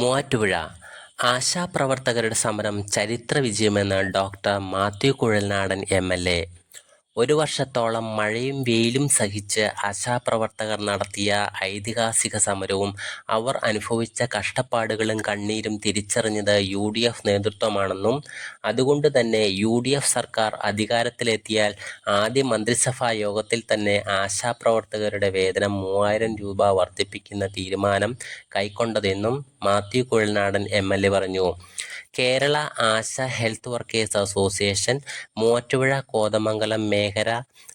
മൂവാറ്റുപുഴ ആശാപ്രവർത്തകരുടെ സമരം ചരിത്ര വിജയമെന്ന് doctor Mathew Kuzhalnadan MLA. ഒരു വർഷത്തോളം മഴയും വെയിലും സഹിച്ച് ആശാപ്രവർത്തകർ നടത്തിയ ഐതിഹാസിക സമരവും അവർ അനുഭവിച്ച കഷ്ടപ്പാടുകളും കണ്ണീരും തിരിച്ചറിഞ്ഞത് UDF നേതൃത്വമാണെന്നും അതുകൊണ്ട് തന്നെ UDF സർക്കാർ അധികാരത്തിലെത്തിയാൽ ആദ്യ മന്ത്രിസഭാ യോഗത്തിൽ തന്നെ ആശാപ്രവർത്തകരുടെ വേതനം 3000 രൂപ വർദ്ധിപ്പിക്കുന്ന തീരുമാനം കൈക്കൊണ്ടതെന്നും മാത്യു കുഴൽനാടൻ എം.എൽ.എ. പറഞ്ഞു. Kerala ASHA health workers association Muvattupuzha Kothamangalam മേഖല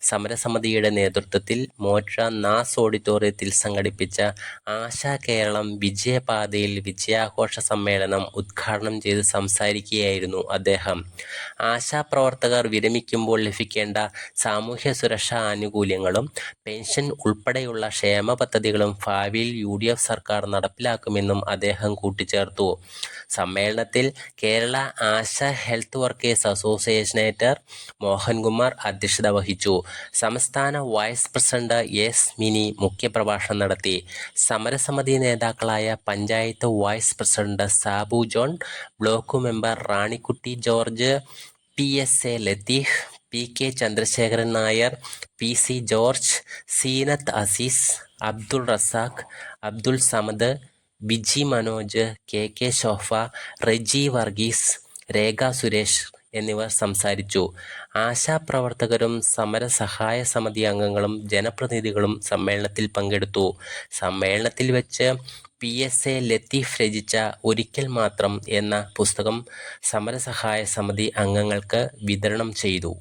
സമരസമിതിയുടെ നേതൃത്വത്തിൽ മൂവാറ്റുപുഴ നാസ് ഓഡിറ്റോറിയത്തിൽ സംഘടിപ്പിച്ച ആശാ കേരളം വിജയപാതയിൽ വിജയാഘോഷ സമ്മേളനം ഉദ്ഘാടനം ചെയ്ത് സംസാരിക്കുകയായിരുന്നു അദ്ദേഹം. ആശാപ്രവർത്തകർ വിരമിക്കുമ്പോൾ ലഭിക്കേണ്ട സാമൂഹ്യ സുരക്ഷാ ആനുകൂല്യങ്ങളും പെൻഷൻ ഉൾപ്പെടെയുള്ള ക്ഷേമ പദ്ധതികളും ഭാവിയിൽ UDF സർക്കാർ നടപ്പിലാക്കുമെന്നും അദ്ദേഹം കൂട്ടിച്ചേർത്തു. സമ്മേളനത്തിൽ കേരള ആശാ ഹെൽത്ത് വർക്കേഴ്സ് അസോസിയേഷനേറ്റർ മോഹൻകുമാർ അധ്യക്ഷത വഹിച്ചു. സംസ്ഥാന വൈസ് പ്രസിഡന്റ് S. മിനി മുഖ്യപ്രഭാഷണം നടത്തി. സമരസമിതി നേതാക്കളായ panchayat vice president Sabu John, block member Ranikutty George, PSA Latheef, PK Chandrasekharan Nair, PC George, Seenath Azeez, Abdul Razak, Abdul Samad, Biji Manoj, KK Shobha, Reji Varghese, Rekha Suresh എന്നിവർ സംസാരിച്ചു. ആശാപ്രവർത്തകരും സമരസഹായ സമിതി അംഗങ്ങളും ജനപ്രതിനിധികളും സമ്മേളനത്തിൽ പങ്കെടുത്തു. സമ്മേളനത്തിൽ വെച്ച് PSA ലത്തീഫ് രചിച്ച ഒരിക്കൽ മാത്രം എന്ന പുസ്തകം സമരസഹായ സമിതി അംഗങ്ങൾക്ക് വിതരണം ചെയ്തു.